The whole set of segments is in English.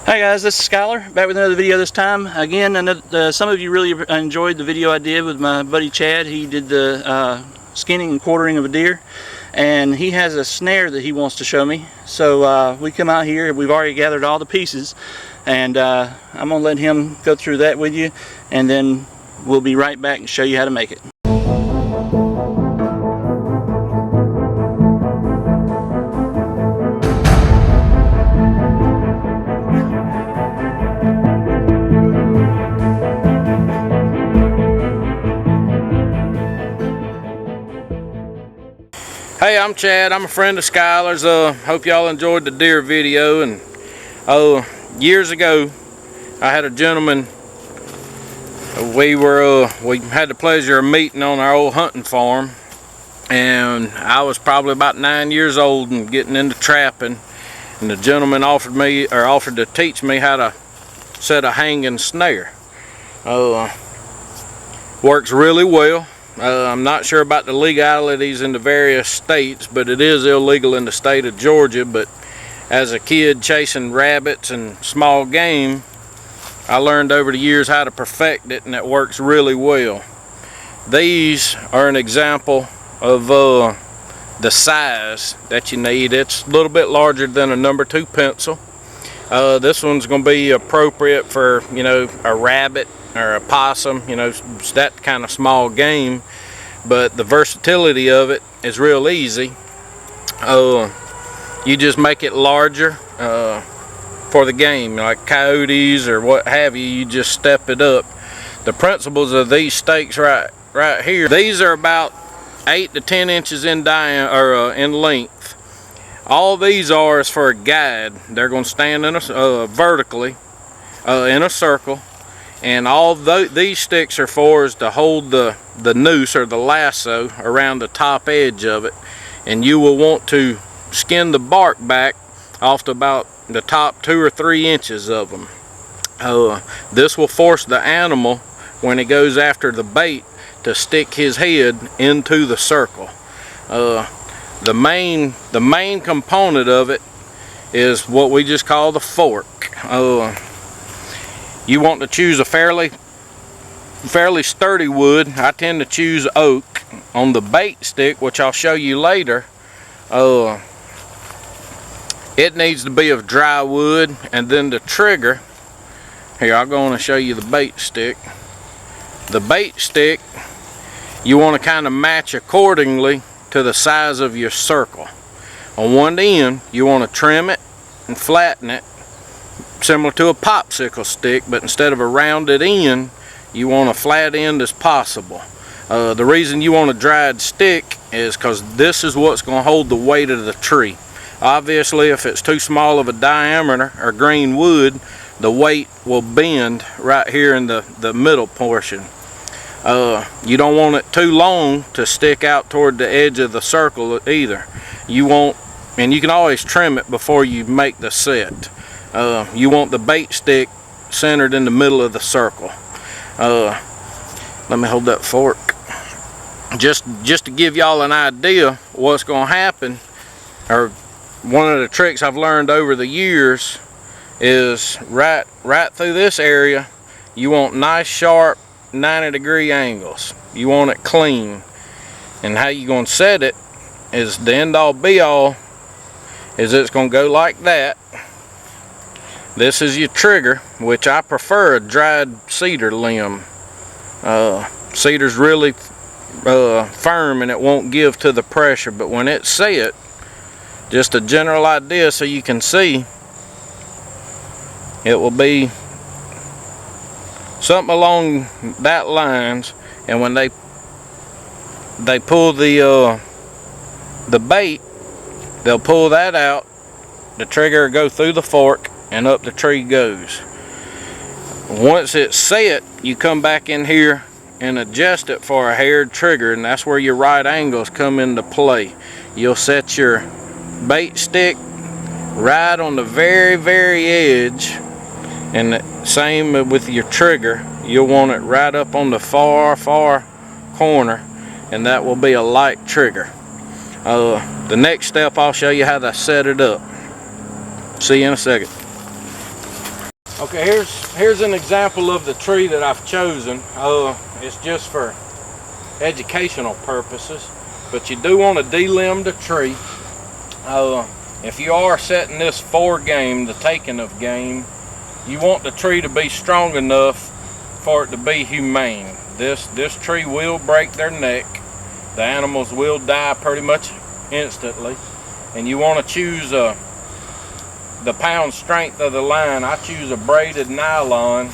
Hi guys, this is Skylar, back with another video this time. Again, I know some of you really enjoyed the video I did with my buddy Chad. He did the skinning and quartering of a deer, and he has a snare that he wants to show me. So we come out here, we've already gathered all the pieces, and I'm going to let him go through that with you, and then we'll be right back and show you how to make it. Hey, I'm Chad. I'm a friend of Skylar's. Hope y'all enjoyed the deer video. And years ago, I had a gentleman. We had the pleasure of meeting on our old hunting farm, and I was probably about 9 years old and getting into trapping. And the gentleman offered to teach me how to set a hanging snare. Works really well. I'm not sure about the legalities in the various states, but it is illegal in the state of Georgia. But as a kid chasing rabbits and small game, I learned over the years how to perfect it, and it works really well. These are an example of the size that you need. It's a little bit larger than a number 2 pencil. This one's going to be appropriate for, you know, a rabbit or a possum, you know, that kind of small game. But the versatility of it is real easy. You just make it larger for the game, like coyotes or what have you. You just step it up. The principles of these stakes right here, these are about 8 to 10 inches in diameter or in length. All these are is for a guide. They're going to stand in vertically in a circle. And all these sticks are for is to hold the noose or the lasso around the top edge of it. And you will want to skin the bark back off to about the top 2 or 3 inches of them. This will force the animal, when it goes after the bait, to stick his head into the circle. The main component of it is what we just call the fork. You want to choose a fairly sturdy wood. I tend to choose oak. On the bait stick, which I'll show you later, it needs to be of dry wood. And then the trigger, here, I'll go on and show you the bait stick. The bait stick, you want to kind of match accordingly to the size of your circle. On one end, you want to trim it and flatten it, similar to a popsicle stick, but instead of a rounded end, you want a flat end as possible. The reason you want a dried stick is because this is what's going to hold the weight of the tree. Obviously, if it's too small of a diameter or green wood, the weight will bend right here in the middle portion. You don't want it too long to stick out toward the edge of the circle either. And you can always trim it before you make the set. You want the bait stick centered in the middle of the circle. Let me hold that fork. Just to give y'all an idea what's going to happen, or one of the tricks I've learned over the years is right through this area, you want nice sharp 90-degree angles. You want it clean. And how you going to set it is the end all be all is it's going to go like that. This is your trigger, which I prefer a dried cedar limb. Cedar's really firm and it won't give to the pressure, but when it's set, just a general idea so you can see, it will be something along that lines. And when they pull the bait, they'll pull that out, the trigger will go through the fork and up the tree goes. Once it's set, you come back in here and adjust it for a haired trigger, and that's where your right angles come into play. You'll set your bait stick right on the very edge, and the same with your trigger. You'll want it right up on the far corner, and that will be a light trigger. The next step, I'll show you how to set it up. See you in a second. Okay, here's an example of the tree that I've chosen. It's just for educational purposes, but you do want to delimb the tree. If you are setting this for game, the taking of game, you want the tree to be strong enough for it to be humane. This tree will break their neck. The animals will die pretty much instantly, and you want to choose the pound strength of the line. I choose a braided nylon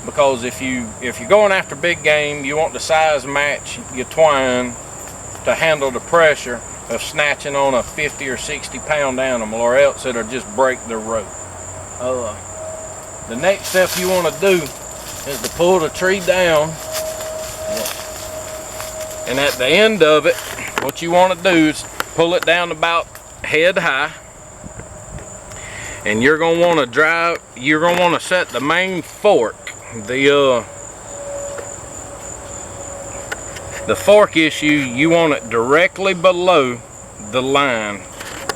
because if you're going after big game, you want the size match your twine to handle the pressure of snatching on a 50 or 60 pound animal, or else it'll just break the rope. The next step you want to do is to pull the tree down, and at the end of it, what you want to do is pull it down about head high, and you're going to want to set the main fork. The fork issue, you want it directly below the line,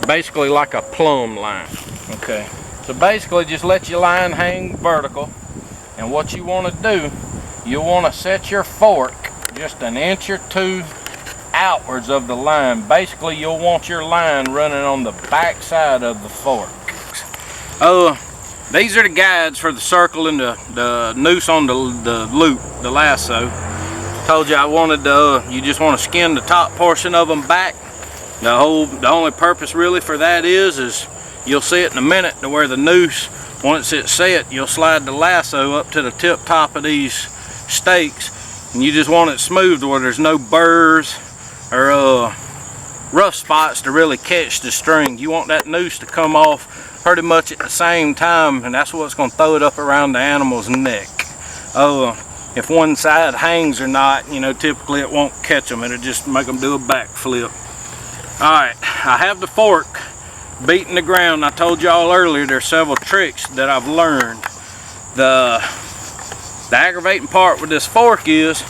basically like a plumb line. Okay, so basically just let your line hang vertical, and what you want to do, you want to set your fork just an inch or two outwards of the line. Basically, you'll want your line running on the back side of the fork. These are the guides for the circle and the noose on the loop, the lasso. Told you I wanted you just want to skin the top portion of them back. The only purpose really for that is you'll see it in a minute, to where the noose, once it's set, you'll slide the lasso up to the tip top of these stakes, and you just want it smooth to where there's no burrs or rough spots to really catch the string. You want that noose to come off pretty much at the same time, and that's what's going to throw it up around the animal's neck. If one side hangs or not, typically it won't catch them. It'll just make them do a backflip. Alright, I have the fork beating the ground. I told y'all earlier there's several tricks that I've learned. The aggravating part with this fork is,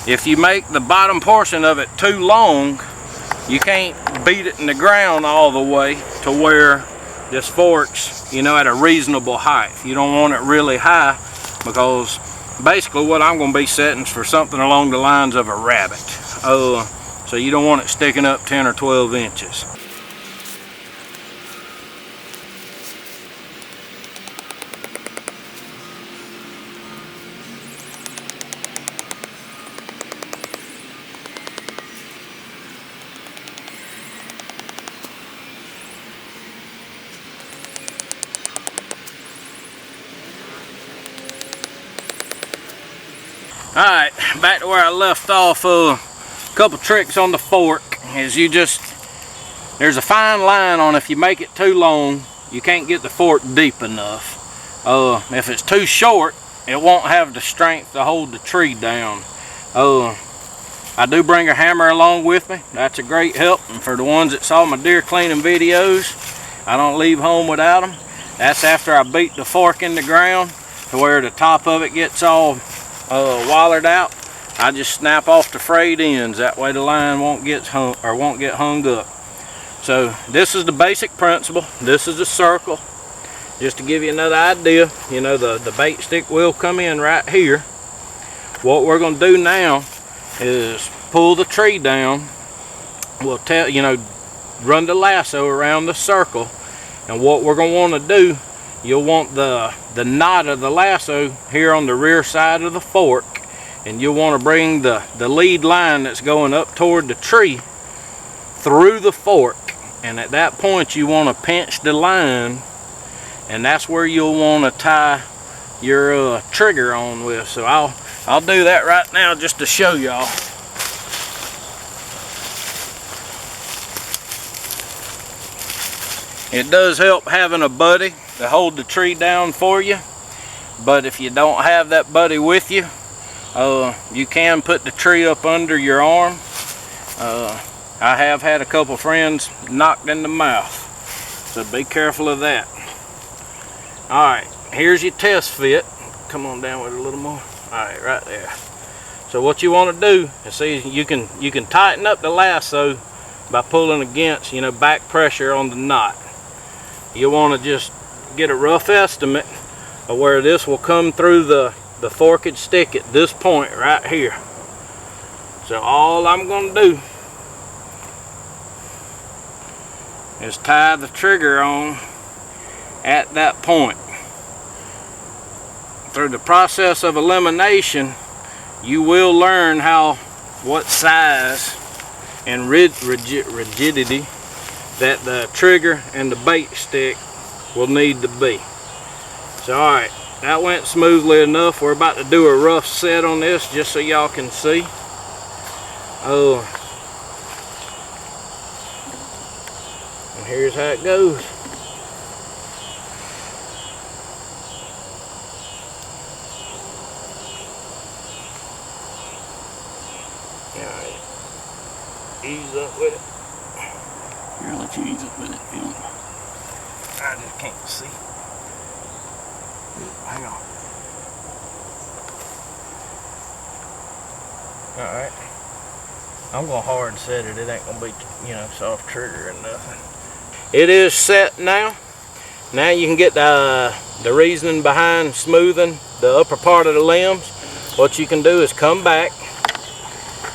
if you make the bottom portion of it too long, you can't beat it in the ground all the way to where this fork's, at a reasonable height. You don't want it really high, because basically what I'm going to be setting is for something along the lines of a rabbit. So you don't want it sticking up 10 or 12 inches. Alright, back to where I left off. A couple tricks on the fork is there's a fine line on, if you make it too long, you can't get the fork deep enough. If it's too short, it won't have the strength to hold the tree down. I do bring a hammer along with me. That's a great help. And for the ones that saw my deer cleaning videos, I don't leave home without them. That's after I beat the fork in the ground to where the top of it gets all wallered out. I just snap off the frayed ends. That way the line won't get hung up. So this is the basic principle. This is the circle. Just to give you another idea, the bait stick will come in right here. What we're going to do now is pull the tree down. We'll run the lasso around the circle, and what we're going to want to do, you'll want the knot of the lasso here on the rear side of the fork, and you'll want to bring the lead line that's going up toward the tree through the fork, and at that point you want to pinch the line, and that's where you'll want to tie your trigger on with. So I'll do that right now just to show y'all. It does help having a buddy to hold the tree down for you, but if you don't have that buddy with you, you can put the tree up under your arm. I have had a couple friends knocked in the mouth, so be careful of that. Alright, here's your test fit. Come on down with it a little more. Alright, right there. So what you want to do is, see, you can tighten up the lasso by pulling against, back pressure on the knot. You want to just get a rough estimate of where this will come through the forked stick at this point right here. So all I'm going to do is tie the trigger on at that point. Through the process of elimination, you will learn what size and rigidity that the trigger and the bait stick will need to be. So alright, that went smoothly enough. We're about to do a rough set on this just so y'all can see. Oh, and here's how it goes. Alright, ease up with it. Here, I'll let you ease up with it if you want. I just can't see. Hang on. Alright. I'm gonna hard set it. It ain't gonna be, soft trigger or nothing. It is set now. Now you can get the reasoning behind smoothing the upper part of the limbs. What you can do is come back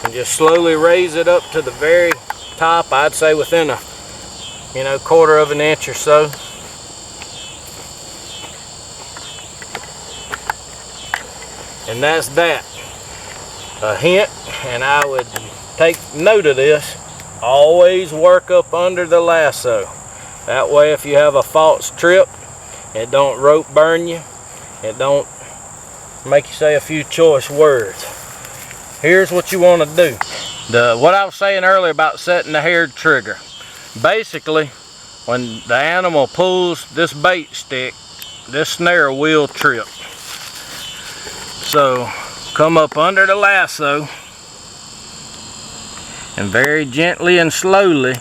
and just slowly raise it up to the very top. I'd say within a quarter of an inch or so. And that's that. A hint, and I would take note of this, always work up under the lasso. That way if you have a false trip, it don't rope burn you, it don't make you say a few choice words. Here's what you want to do. What I was saying earlier about setting the haired trigger. Basically, when the animal pulls this bait stick, this snare will trip. So come up under the lasso and very gently and slowly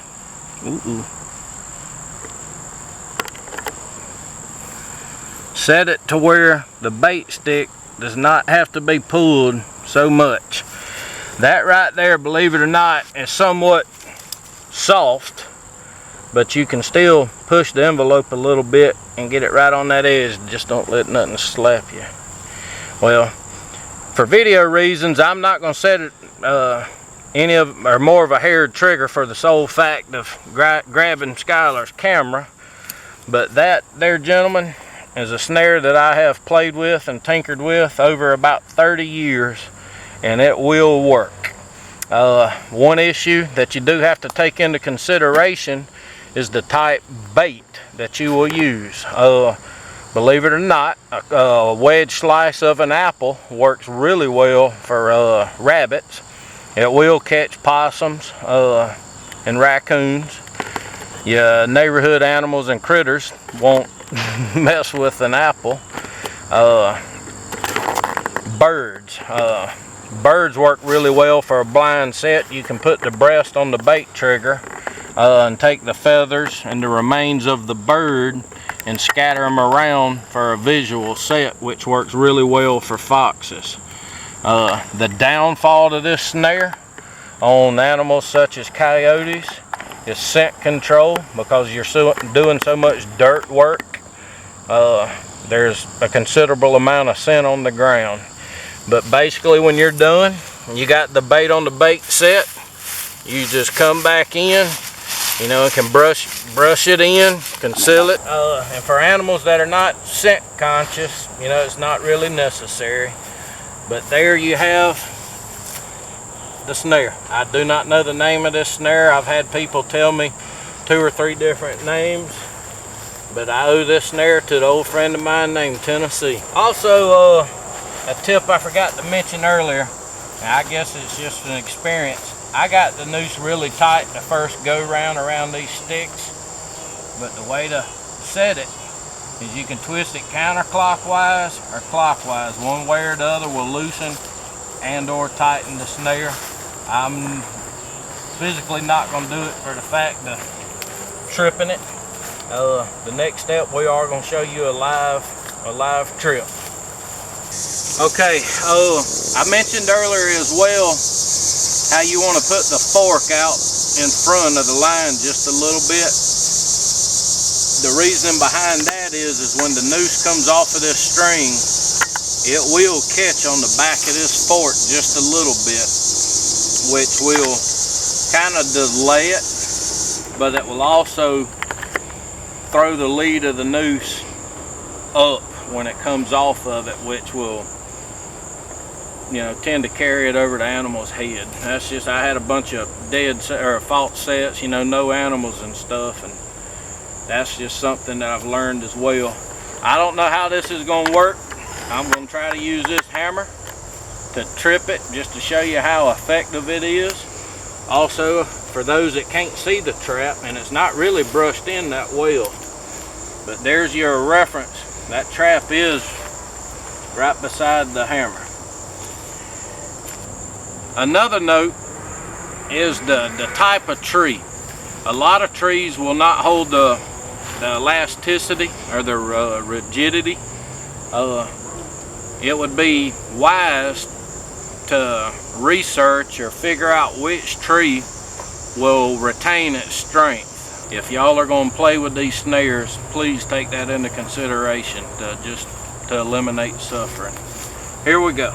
set it to where the bait stick does not have to be pulled so much. That right there, believe it or not, is somewhat soft, but you can still push the envelope a little bit and get it right on that edge. Just don't let nothing slap you. Well, for video reasons, I'm not going to set it any of or more of a haired trigger for the sole fact of grabbing Skylar's camera. But that there, gentlemen, is a snare that I have played with and tinkered with over about 30 years, and it will work. One issue that you do have to take into consideration is the type bait that you will use. Believe it or not, a wedge slice of an apple works really well for rabbits. It will catch possums and raccoons. Your neighborhood animals and critters won't mess with an apple. Birds. Birds work really well for a blind set. You can put the breast on the bait trigger and take the feathers and the remains of the bird and scatter them around for a visual set, which works really well for foxes. The downfall to this snare on animals such as coyotes is scent control, because you're doing so much dirt work. There's a considerable amount of scent on the ground. But basically when you're done, you got the bait on the bait set, you just come back in, and can brush it in, conceal it. And for animals that are not scent conscious, it's not really necessary. But there you have the snare. I do not know the name of this snare. I've had people tell me 2 or 3 different names, but I owe this snare to an old friend of mine named Tennessee. Also, a tip I forgot to mention earlier, and I guess it's just an experience. I got the noose really tight the first go round around these sticks, but the way to set it is you can twist it counterclockwise or clockwise. One way or the other will loosen and or tighten the snare. I'm physically not going to do it for the fact of tripping it. The next step, we are going to show you a live trip. Okay, I mentioned earlier as well how you want to put the fork out in front of the line just a little bit. The reason behind that that is when the noose comes off of this string, it will catch on the back of this fork just a little bit, which will kind of delay it, but it will also throw the lead of the noose up when it comes off of it, which will, you know, tend to carry it over the animal's head. That's just, I had a bunch of false sets, you know, no animals and stuff, and that's just something that I've learned as well. I don't know how this is going to work. I'm going to try to use this hammer to trip it just to show you how effective it is. Also, for those that can't see the trap, and it's not really brushed in that well, but there's your reference. That trap is right beside the hammer. Another note is the type of tree. A lot of trees will not hold the elasticity or the rigidity. It would be wise to research or figure out which tree will retain its strength. If y'all are going to play with these snares, please take that into consideration just to eliminate suffering. Here we go.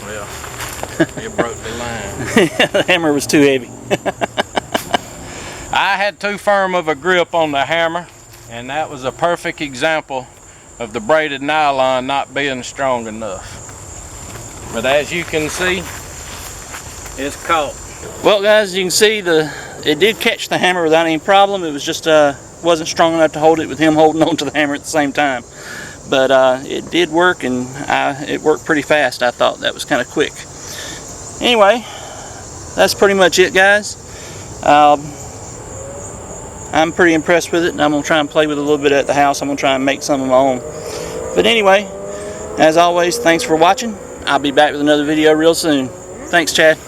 Well, it broke the line. The hammer was too heavy. I had too firm of a grip on the hammer, and that was a perfect example of the braided nylon not being strong enough. But as you can see, it's caught. Well guys, you can see it did catch the hammer without any problem. It was just wasn't strong enough to hold it with him holding on to the hammer at the same time. But it did work, and it worked pretty fast. I thought that was kind of quick. Anyway, that's pretty much it, guys. I'm pretty impressed with it, and I'm going to try and play with it a little bit at the house. I'm going to try and make some of my own. But anyway, as always, thanks for watching. I'll be back with another video real soon. Thanks, Chad.